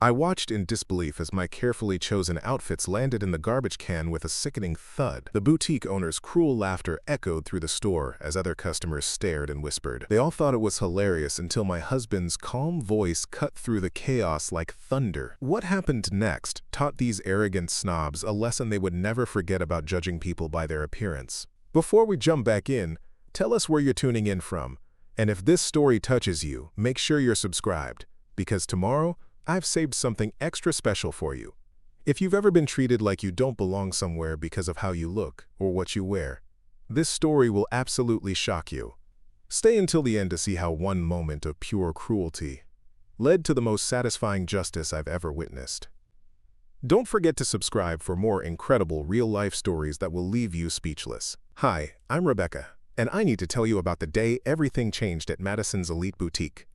I watched in disbelief as my carefully chosen outfits landed in the garbage can with a sickening thud. The boutique owner's cruel laughter echoed through the store as other customers stared and whispered. They all thought it was hilarious until my husband's calm voice cut through the chaos like thunder. What happened next taught these arrogant snobs a lesson they would never forget about judging people by their appearance. Before we jump back in, tell us where you're tuning in from. And if this story touches you, make sure you're subscribed, because tomorrow, I've saved something extra special for you. If you've ever been treated like you don't belong somewhere because of how you look or what you wear, this story will absolutely shock you. Stay until the end to see how one moment of pure cruelty led to the most satisfying justice I've ever witnessed. Don't forget to subscribe for more incredible real-life stories that will leave you speechless. Hi, I'm Rebecca, and I need to tell you about the day everything changed at Madison's elite boutique.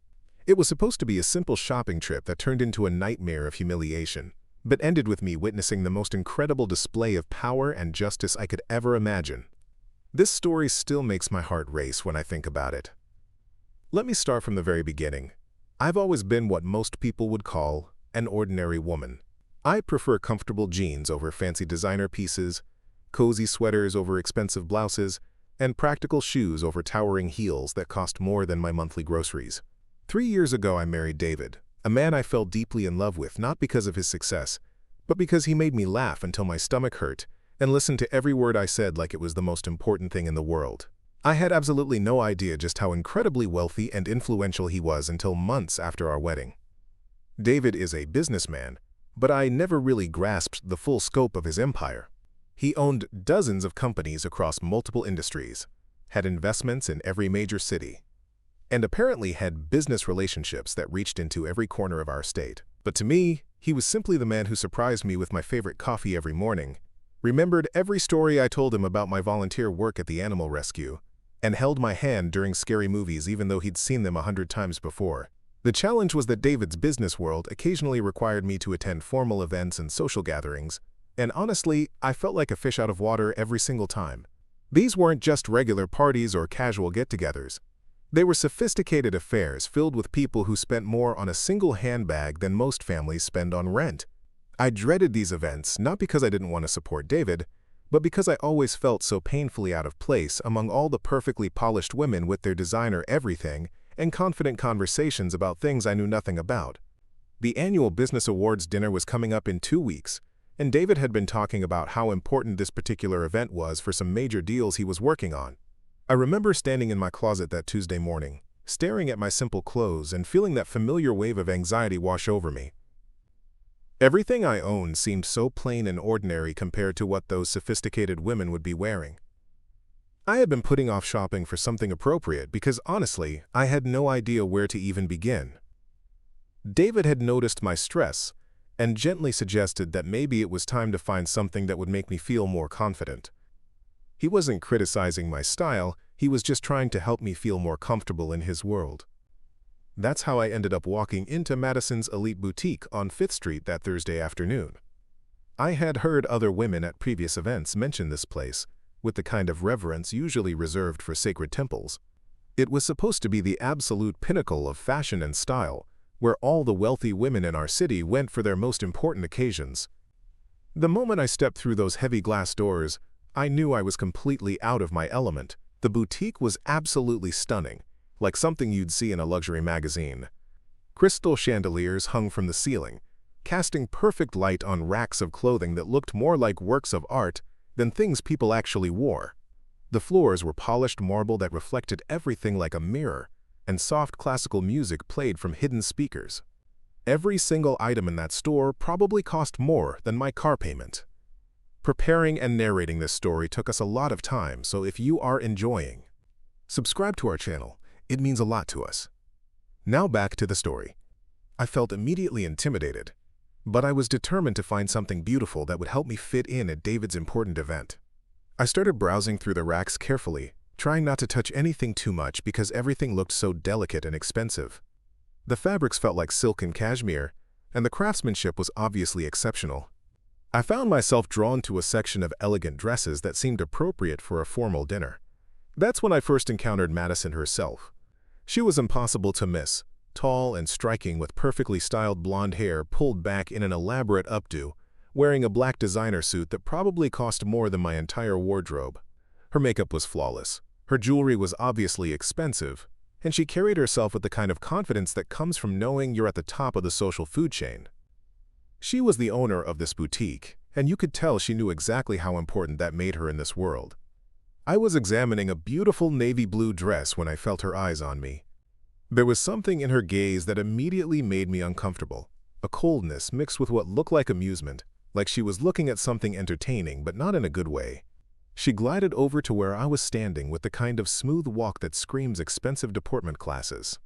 It was supposed to be a simple shopping trip that turned into a nightmare of humiliation, but ended with me witnessing the most incredible display of power and justice I could ever imagine. This story still makes my heart race when I think about it. Let me start from the very beginning. I've always been what most people would call an ordinary woman. I prefer comfortable jeans over fancy designer pieces, cozy sweaters over expensive blouses, and practical shoes over towering heels that cost more than my monthly groceries. 3 years ago, I married David, a man I fell deeply in love with not because of his success, but because he made me laugh until my stomach hurt and listened to every word I said like it was the most important thing in the world. I had absolutely no idea just how incredibly wealthy and influential he was until months after our wedding. David is a businessman, but I never really grasped the full scope of his empire. He owned dozens of companies across multiple industries, had investments in every major city, and apparently had business relationships that reached into every corner of our state. But to me, he was simply the man who surprised me with my favorite coffee every morning, remembered every story I told him about my volunteer work at the animal rescue, and held my hand during scary movies even though he'd seen them 100 times before. The challenge was that David's business world occasionally required me to attend formal events and social gatherings, and honestly, I felt like a fish out of water every single time. These weren't just regular parties or casual get-togethers. They were sophisticated affairs filled with people who spent more on a single handbag than most families spend on rent. I dreaded these events not because I didn't want to support David, but because I always felt so painfully out of place among all the perfectly polished women with their designer everything and confident conversations about things I knew nothing about. The annual Business Awards dinner was coming up in 2 weeks, and David had been talking about how important this particular event was for some major deals he was working on. I remember standing in my closet that Tuesday morning, staring at my simple clothes and feeling that familiar wave of anxiety wash over me. Everything I owned seemed so plain and ordinary compared to what those sophisticated women would be wearing. I had been putting off shopping for something appropriate because, honestly, I had no idea where to even begin. David had noticed my stress and gently suggested that maybe it was time to find something that would make me feel more confident. He wasn't criticizing my style, he was just trying to help me feel more comfortable in his world. That's how I ended up walking into Madison's elite boutique on 5th Street that Thursday afternoon. I had heard other women at previous events mention this place, with the kind of reverence usually reserved for sacred temples. It was supposed to be the absolute pinnacle of fashion and style, where all the wealthy women in our city went for their most important occasions. The moment I stepped through those heavy glass doors, I knew I was completely out of my element. The boutique was absolutely stunning, like something you'd see in a luxury magazine. Crystal chandeliers hung from the ceiling, casting perfect light on racks of clothing that looked more like works of art than things people actually wore. The floors were polished marble that reflected everything like a mirror, and soft classical music played from hidden speakers. Every single item in that store probably cost more than my car payment. Preparing and narrating this story took us a lot of time, so if you are enjoying, subscribe to our channel. It means a lot to us. Now back to the story. I felt immediately intimidated, but I was determined to find something beautiful that would help me fit in at David's important event. I started browsing through the racks carefully, trying not to touch anything too much because everything looked so delicate and expensive. The fabrics felt like silk and cashmere, and the craftsmanship was obviously exceptional. I found myself drawn to a section of elegant dresses that seemed appropriate for a formal dinner. That's when I first encountered Madison herself. She was impossible to miss, tall and striking with perfectly styled blonde hair pulled back in an elaborate updo, wearing a black designer suit that probably cost more than my entire wardrobe. Her makeup was flawless, her jewelry was obviously expensive, and she carried herself with the kind of confidence that comes from knowing you're at the top of the social food chain. She was the owner of this boutique, and you could tell she knew exactly how important that made her in this world. I was examining a beautiful navy blue dress when I felt her eyes on me. There was something in her gaze that immediately made me uncomfortable, a coldness mixed with what looked like amusement, like she was looking at something entertaining but not in a good way. She glided over to where I was standing with the kind of smooth walk that screams expensive deportment classes.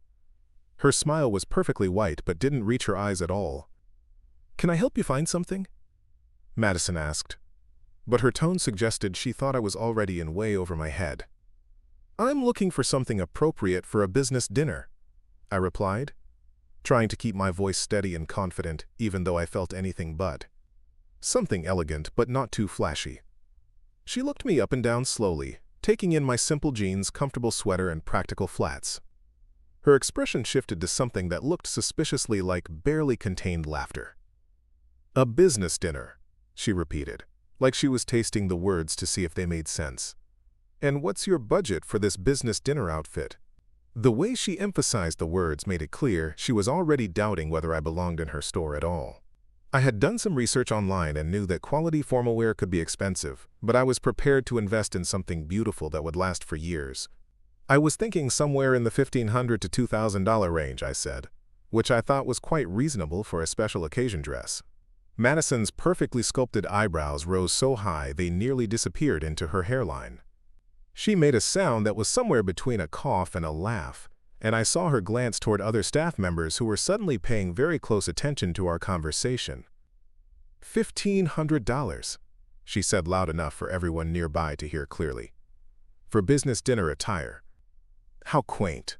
Her smile was perfectly white but didn't reach her eyes at all. "Can I help you find something?" Madison asked, but her tone suggested she thought I was already in way over my head. "I'm looking for something appropriate for a business dinner," I replied, trying to keep my voice steady and confident even though I felt anything but. Something elegant but not too flashy. She looked me up and down slowly, taking in my simple jeans, comfortable sweater, and practical flats. Her expression shifted to something that looked suspiciously like barely contained laughter. "A business dinner," she repeated, like she was tasting the words to see if they made sense. "And what's your budget for this business dinner outfit?" The way she emphasized the words made it clear she was already doubting whether I belonged in her store at all. I had done some research online and knew that quality formal wear could be expensive, but I was prepared to invest in something beautiful that would last for years. "I was thinking somewhere in the $1,500 to $2,000 range," I said, which I thought was quite reasonable for a special occasion dress. Madison's perfectly sculpted eyebrows rose so high they nearly disappeared into her hairline. She made a sound that was somewhere between a cough and a laugh, and I saw her glance toward other staff members who were suddenly paying very close attention to our conversation. $1,500, she said loud enough for everyone nearby to hear clearly. "For business dinner attire. How quaint."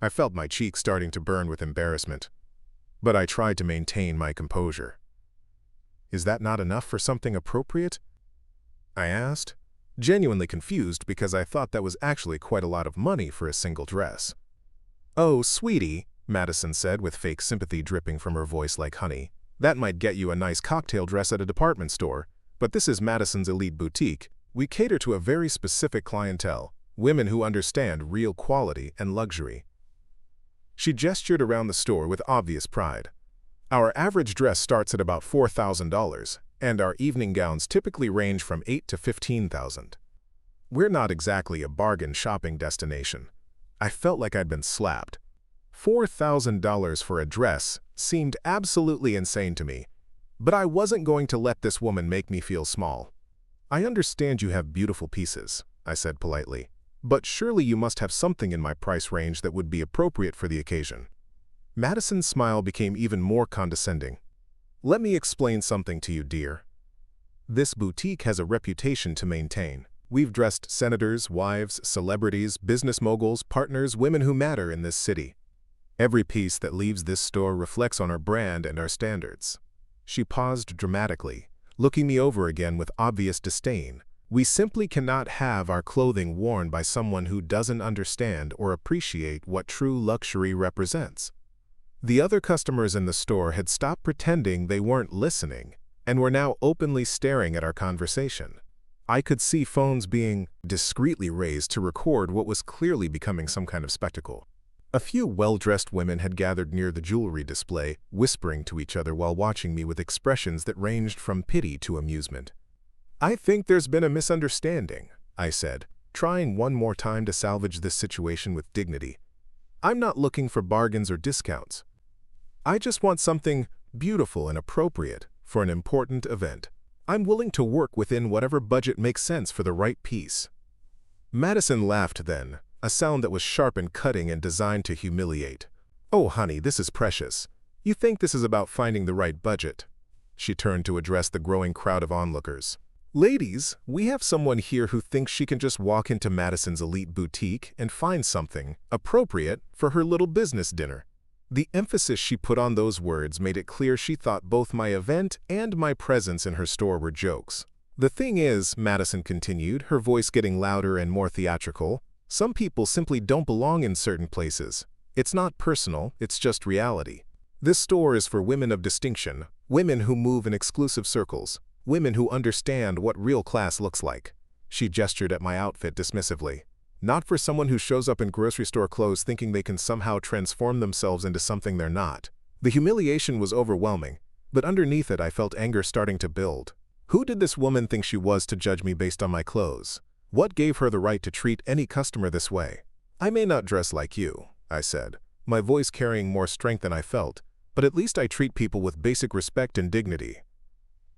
I felt my cheeks starting to burn with embarrassment, but I tried to maintain my composure. "Is that not enough for something appropriate?" I asked, genuinely confused because I thought that was actually quite a lot of money for a single dress. "Oh, sweetie," Madison said with fake sympathy dripping from her voice like honey, "that might get you a nice cocktail dress at a department store, but this is Madison's elite boutique. We cater to a very specific clientele, women who understand real quality and luxury." She gestured around the store with obvious pride. "Our average dress starts at about $4,000, and our evening gowns typically range from $8,000 to $15,000. We're not exactly a bargain shopping destination." I felt like I'd been slapped. $4,000 for a dress seemed absolutely insane to me, but I wasn't going to let this woman make me feel small. "I understand you have beautiful pieces," I said politely, "but surely you must have something in my price range that would be appropriate for the occasion." Madison's smile became even more condescending. "Let me explain something to you, dear. This boutique has a reputation to maintain. We've dressed senators, wives, celebrities, business moguls, partners, women who matter in this city. Every piece that leaves this store reflects on our brand and our standards." She paused dramatically, looking me over again with obvious disdain. "We simply cannot have our clothing worn by someone who doesn't understand or appreciate what true luxury represents." The other customers in the store had stopped pretending they weren't listening and were now openly staring at our conversation. I could see phones being discreetly raised to record what was clearly becoming some kind of spectacle. A few well-dressed women had gathered near the jewelry display, whispering to each other while watching me with expressions that ranged from pity to amusement. "I think there's been a misunderstanding," I said, trying one more time to salvage this situation with dignity. "I'm not looking for bargains or discounts. I just want something beautiful and appropriate for an important event. I'm willing to work within whatever budget makes sense for the right piece." Madison laughed then, a sound that was sharp and cutting and designed to humiliate. "Oh, honey, this is precious. You think this is about finding the right budget?" She turned to address the growing crowd of onlookers. "Ladies, we have someone here who thinks she can just walk into Madison's elite boutique and find something appropriate for her little business dinner." The emphasis she put on those words made it clear she thought both my event and my presence in her store were jokes. "The thing is," Madison continued, her voice getting louder and more theatrical, "some people simply don't belong in certain places. It's not personal, it's just reality. This store is for women of distinction, women who move in exclusive circles, women who understand what real class looks like. She gestured at my outfit dismissively. Not for someone who shows up in grocery store clothes thinking they can somehow transform themselves into something they're not. The humiliation was overwhelming, but underneath it I felt anger starting to build. Who did this woman think she was to judge me based on my clothes? What gave her the right to treat any customer this way? I may not dress like you, I said, my voice carrying more strength than I felt, but at least I treat people with basic respect and dignity.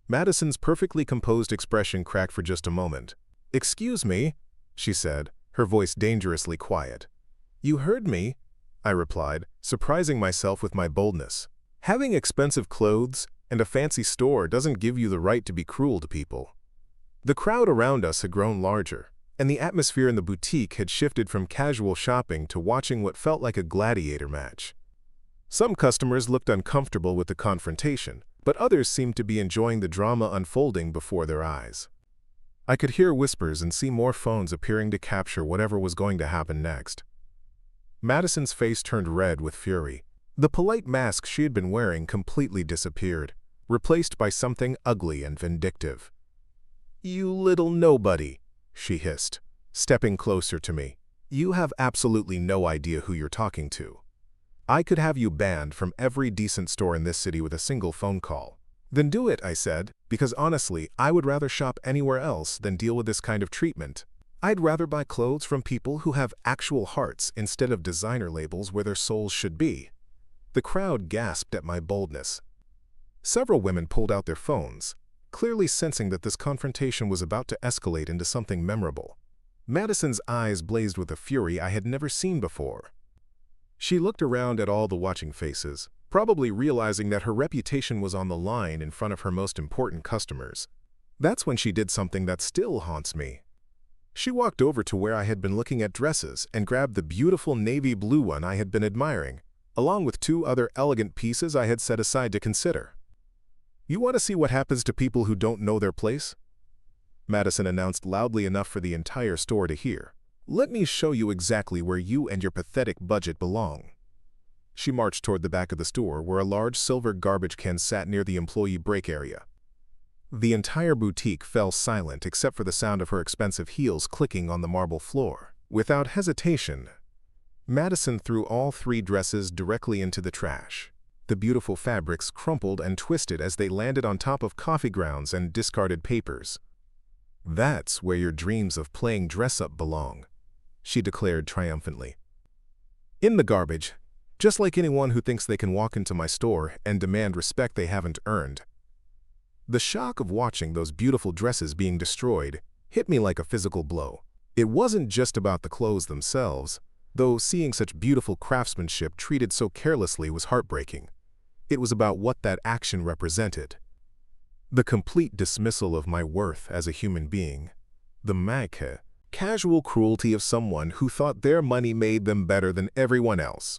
Madison's perfectly composed expression cracked for just a moment. "Excuse me," she said, her voice dangerously quiet. "You heard me," I replied, surprising myself with my boldness. Having expensive clothes and a fancy store doesn't give you the right to be cruel to people. The crowd around us had grown larger, and the atmosphere in the boutique had shifted from casual shopping to watching what felt like a gladiator match. Some customers looked uncomfortable with the confrontation, but others seemed to be enjoying the drama unfolding before their eyes. I could hear whispers and see more phones appearing to capture whatever was going to happen next. Madison's face turned red with fury. The polite mask she had been wearing completely disappeared, replaced by something ugly and vindictive. "You little nobody," she hissed, stepping closer to me. "You have absolutely no idea who you're talking to. I could have you banned from every decent store in this city with a single phone call." "Then do it," I said, because honestly, I would rather shop anywhere else than deal with this kind of treatment. I'd rather buy clothes from people who have actual hearts instead of designer labels where their souls should be. The crowd gasped at my boldness. Several women pulled out their phones, clearly sensing that this confrontation was about to escalate into something memorable. Madison's eyes blazed with a fury I had never seen before. She looked around at all the watching faces, probably realizing that her reputation was on the line in front of her most important customers. That's when she did something that still haunts me. She walked over to where I had been looking at dresses and grabbed the beautiful navy blue one I had been admiring, along with two other elegant pieces I had set aside to consider. "You want to see what happens to people who don't know their place?" Madison announced loudly enough for the entire store to hear. "Let me show you exactly where you and your pathetic budget belong." She marched toward the back of the store where a large silver garbage can sat near the employee break area. The entire boutique fell silent except for the sound of her expensive heels clicking on the marble floor. Without hesitation, Madison threw all three dresses directly into the trash. The beautiful fabrics crumpled and twisted as they landed on top of coffee grounds and discarded papers. "That's where your dreams of playing dress-up belong," she declared triumphantly. "In the garbage, just like anyone who thinks they can walk into my store and demand respect they haven't earned." The shock of watching those beautiful dresses being destroyed hit me like a physical blow. It wasn't just about the clothes themselves, though seeing such beautiful craftsmanship treated so carelessly was heartbreaking. It was about what that action represented. The complete dismissal of my worth as a human being. The casual cruelty of someone who thought their money made them better than everyone else.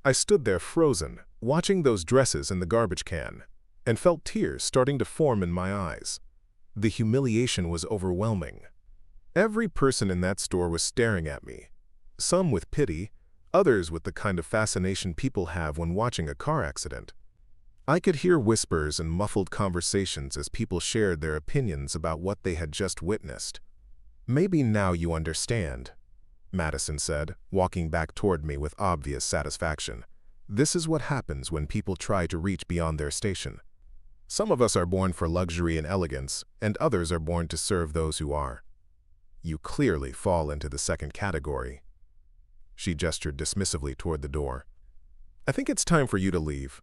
I stood there frozen, watching those dresses in the garbage can, and felt tears starting to form in my eyes. The humiliation was overwhelming. Every person in that store was staring at me, some with pity, others with the kind of fascination people have when watching a car accident. I could hear whispers and muffled conversations as people shared their opinions about what they had just witnessed. "Maybe now you understand," Madison said, walking back toward me with obvious satisfaction. "This is what happens when people try to reach beyond their station. Some of us are born for luxury and elegance, and others are born to serve those who are. You clearly fall into the second category." She gestured dismissively toward the door. "I think it's time for you to leave.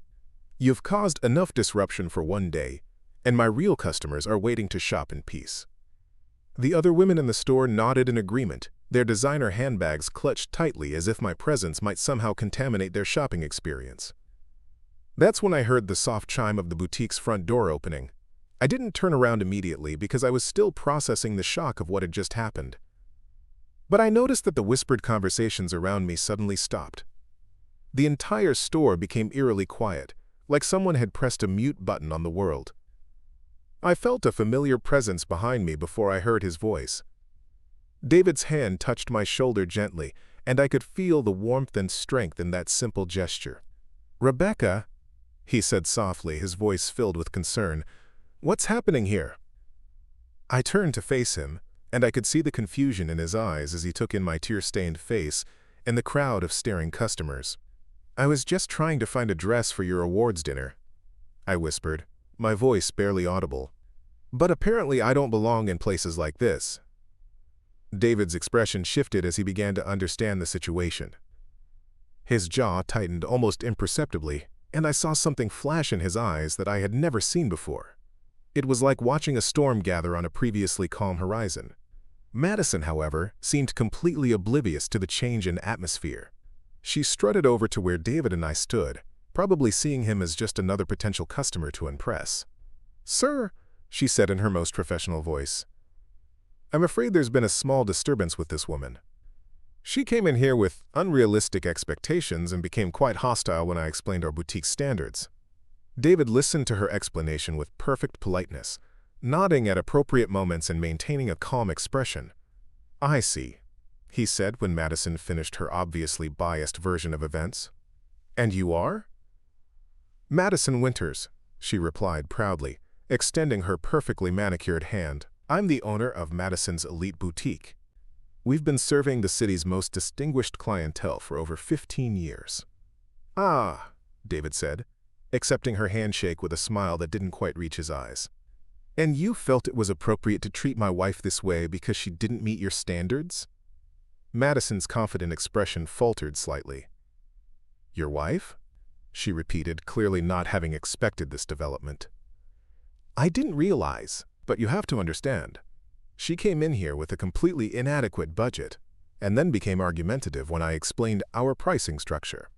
You've caused enough disruption for one day, and my real customers are waiting to shop in peace." The other women in the store nodded in agreement, their designer handbags clutched tightly as if my presence might somehow contaminate their shopping experience. That's when I heard the soft chime of the boutique's front door opening. I didn't turn around immediately because I was still processing the shock of what had just happened. But I noticed that the whispered conversations around me suddenly stopped. The entire store became eerily quiet, like someone had pressed a mute button on the world. I felt a familiar presence behind me before I heard his voice. David's hand touched my shoulder gently, and I could feel the warmth and strength in that simple gesture. "Rebecca," he said softly, his voice filled with concern, "what's happening here?" I turned to face him, and I could see the confusion in his eyes as he took in my tear-stained face and the crowd of staring customers. "I was just trying to find a dress for your awards dinner," I whispered, my voice barely audible. "But apparently I don't belong in places like this." David's expression shifted as he began to understand the situation. His jaw tightened almost imperceptibly, and I saw something flash in his eyes that I had never seen before. It was like watching a storm gather on a previously calm horizon. Madison, however, seemed completely oblivious to the change in atmosphere. She strutted over to where David and I stood, probably seeing him as just another potential customer to impress. "Sir," she said in her most professional voice, "I'm afraid there's been a small disturbance with this woman. She came in here with unrealistic expectations and became quite hostile when I explained our boutique standards." David listened to her explanation with perfect politeness, nodding at appropriate moments and maintaining a calm expression. "I see," he said when Madison finished her obviously biased version of events. "And you are?" "Madison Winters," she replied proudly, extending her perfectly manicured hand. "I'm the owner of Madison's Elite Boutique. We've been serving the city's most distinguished clientele for over 15 years. "Ah," David said, accepting her handshake with a smile that didn't quite reach his eyes. "And you felt it was appropriate to treat my wife this way because she didn't meet your standards?" Madison's confident expression faltered slightly. "Your wife?" she repeated, clearly not having expected this development. "I didn't realize, but you have to understand. She came in here with a completely inadequate budget, and then became argumentative when I explained our pricing structure."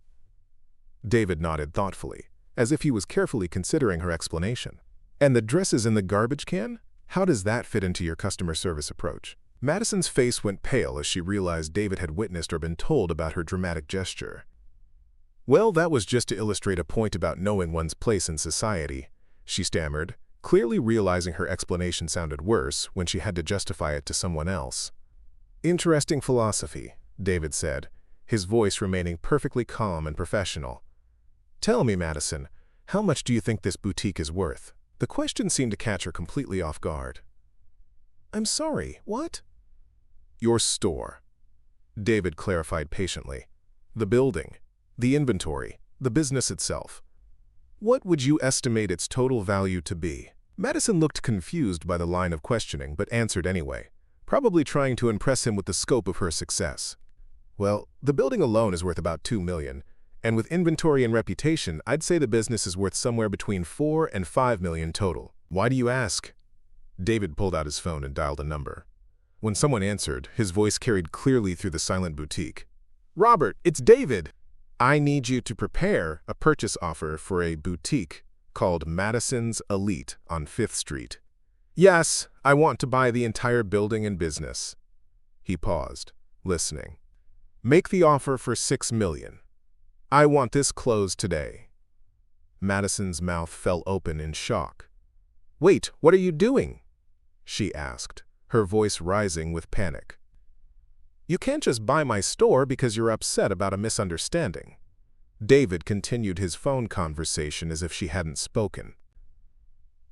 David nodded thoughtfully, as if he was carefully considering her explanation. "And the dresses in the garbage can? How does that fit into your customer service approach?" Madison's face went pale as she realized David had witnessed or been told about her dramatic gesture. "Well, that was just to illustrate a point about knowing one's place in society," she stammered, clearly realizing her explanation sounded worse when she had to justify it to someone else. "Interesting philosophy," David said, his voice remaining perfectly calm and professional. "Tell me, Madison, how much do you think this boutique is worth?" The question seemed to catch her completely off guard. "I'm sorry, what?" "Your store," David clarified patiently. "The building, the inventory, the business itself. What would you estimate its total value to be?" Madison looked confused by the line of questioning, but answered anyway, probably trying to impress him with the scope of her success. "Well, the building alone is worth about $2 million, and with inventory and reputation, I'd say the business is worth somewhere between $4 and $5 million total." "Why do you ask?" David pulled out his phone and dialed a number. When someone answered, his voice carried clearly through the silent boutique. "Robert, it's David! I need you to prepare a purchase offer for a boutique called Madison's Elite on 5th Street. Yes, I want to buy the entire building and business." He paused, listening. "Make the offer for $6 million. I want this closed today." Madison's mouth fell open in shock. "Wait, what are you doing?" she asked, her voice rising with panic. "You can't just buy my store because you're upset about a misunderstanding." David continued his phone conversation as if she hadn't spoken.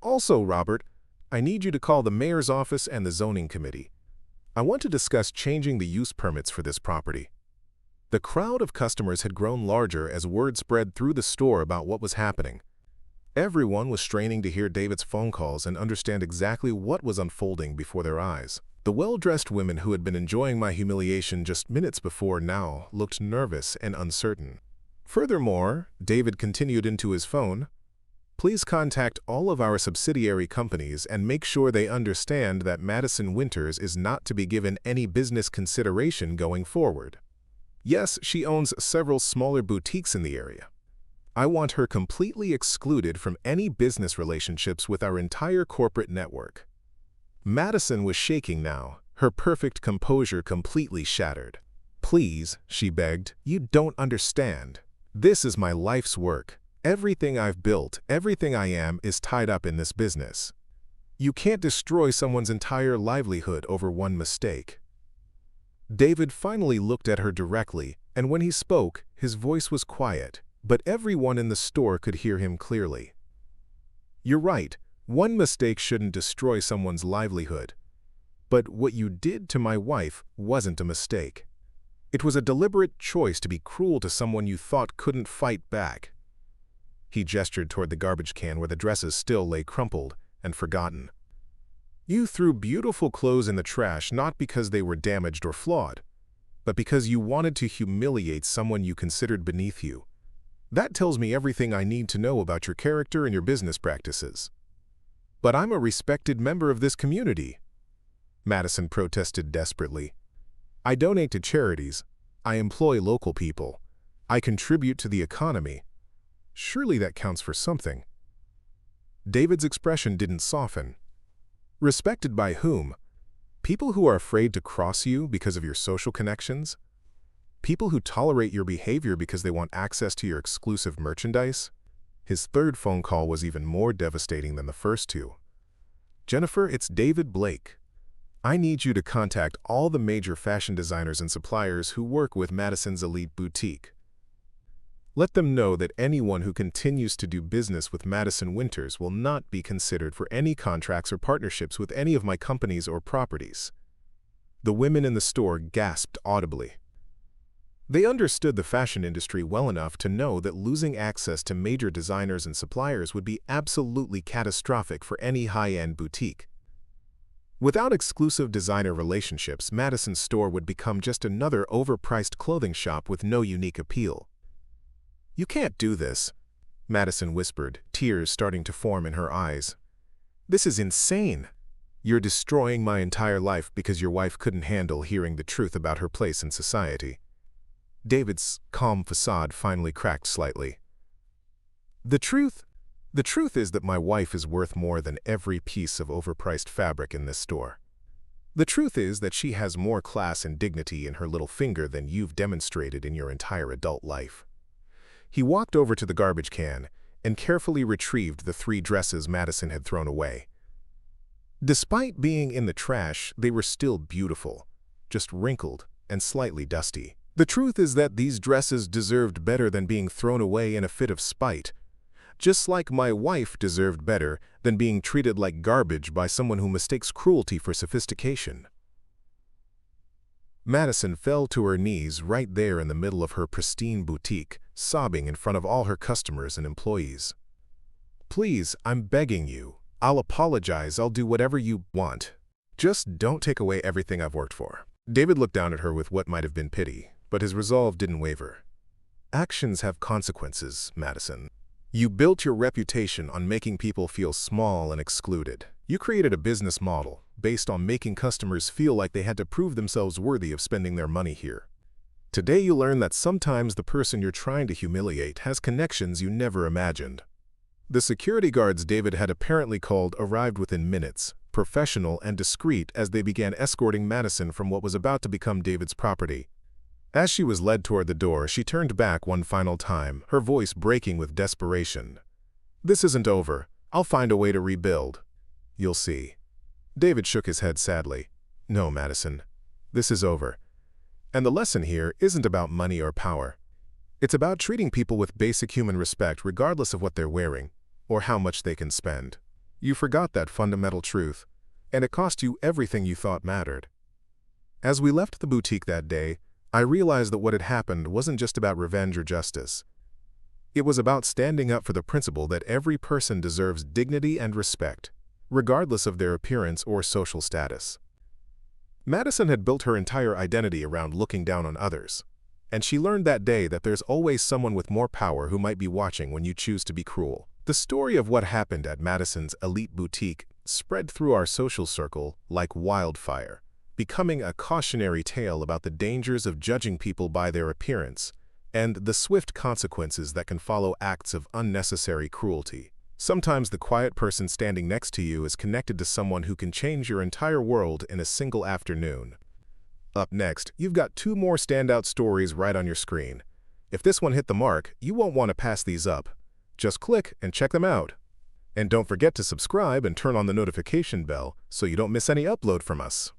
"Also, Robert, I need you to call the mayor's office and the zoning committee. I want to discuss changing the use permits for this property." The crowd of customers had grown larger as word spread through the store about what was happening. Everyone was straining to hear David's phone calls and understand exactly what was unfolding before their eyes. The well-dressed women who had been enjoying my humiliation just minutes before now looked nervous and uncertain. Furthermore, David continued into his phone, "Please contact all of our subsidiary companies and make sure they understand that Madison Winters is not to be given any business consideration going forward. Yes, she owns several smaller boutiques in the area. I want her completely excluded from any business relationships with our entire corporate network." Madison was shaking now, her perfect composure completely shattered. "Please," she begged, "you don't understand. This is my life's work. Everything I've built, everything I am, is tied up in this business. You can't destroy someone's entire livelihood over one mistake." David finally looked at her directly, and when he spoke, his voice was quiet, but everyone in the store could hear him clearly. "You're right. One mistake shouldn't destroy someone's livelihood. But what you did to my wife wasn't a mistake. It was a deliberate choice to be cruel to someone you thought couldn't fight back." He gestured toward the garbage can where the dresses still lay crumpled and forgotten. "You threw beautiful clothes in the trash not because they were damaged or flawed, but because you wanted to humiliate someone you considered beneath you. That tells me everything I need to know about your character and your business practices." "But I'm a respected member of this community," Madison protested desperately. "I donate to charities. I employ local people. I contribute to the economy. Surely that counts for something." David's expression didn't soften. "Respected by whom? People who are afraid to cross you because of your social connections? People who tolerate your behavior because they want access to your exclusive merchandise?" His third phone call was even more devastating than the first two. "Jennifer, it's David Blake. I need you to contact all the major fashion designers and suppliers who work with Madison's elite boutique. Let them know that anyone who continues to do business with Madison Winters will not be considered for any contracts or partnerships with any of my companies or properties." The women in the store gasped audibly. They understood the fashion industry well enough to know that losing access to major designers and suppliers would be absolutely catastrophic for any high-end boutique. Without exclusive designer relationships, Madison's store would become just another overpriced clothing shop with no unique appeal. "You can't do this," Madison whispered, tears starting to form in her eyes. "This is insane. You're destroying my entire life because your wife couldn't handle hearing the truth about her place in society." David's calm facade finally cracked slightly. The truth is that my wife is worth more than every piece of overpriced fabric in this store. The truth is that she has more class and dignity in her little finger than you've demonstrated in your entire adult life." He walked over to the garbage can and carefully retrieved the 3 dresses Madison had thrown away. Despite being in the trash, they were still beautiful, just wrinkled and slightly dusty. "The truth is that these dresses deserved better than being thrown away in a fit of spite, just like my wife deserved better than being treated like garbage by someone who mistakes cruelty for sophistication." Madison fell to her knees right there in the middle of her pristine boutique, sobbing in front of all her customers and employees. "Please, I'm begging you. I'll apologize. I'll do whatever you want. Just don't take away everything I've worked for." David looked down at her with what might have been pity, but his resolve didn't waver. "Actions have consequences, Madison. You built your reputation on making people feel small and excluded. You created a business model based on making customers feel like they had to prove themselves worthy of spending their money here. Today you learn that sometimes the person you're trying to humiliate has connections you never imagined." The security guards David had apparently called arrived within minutes, professional and discreet as they began escorting Madison from what was about to become David's property. As she was led toward the door, she turned back one final time, her voice breaking with desperation. "This isn't over. I'll find a way to rebuild. You'll see." David shook his head sadly. "No, Madison. This is over. And the lesson here isn't about money or power. It's about treating people with basic human respect regardless of what they're wearing or how much they can spend. You forgot that fundamental truth, and it cost you everything you thought mattered." As we left the boutique that day, I realized that what had happened wasn't just about revenge or justice. It was about standing up for the principle that every person deserves dignity and respect, regardless of their appearance or social status. Madison had built her entire identity around looking down on others, and she learned that day that there's always someone with more power who might be watching when you choose to be cruel. The story of what happened at Madison's elite boutique spread through our social circle like wildfire, becoming a cautionary tale about the dangers of judging people by their appearance and the swift consequences that can follow acts of unnecessary cruelty. Sometimes the quiet person standing next to you is connected to someone who can change your entire world in a single afternoon. Up next, you've got 2 more standout stories right on your screen. If this one hit the mark, you won't want to pass these up. Just click and check them out. And don't forget to subscribe and turn on the notification bell so you don't miss any upload from us.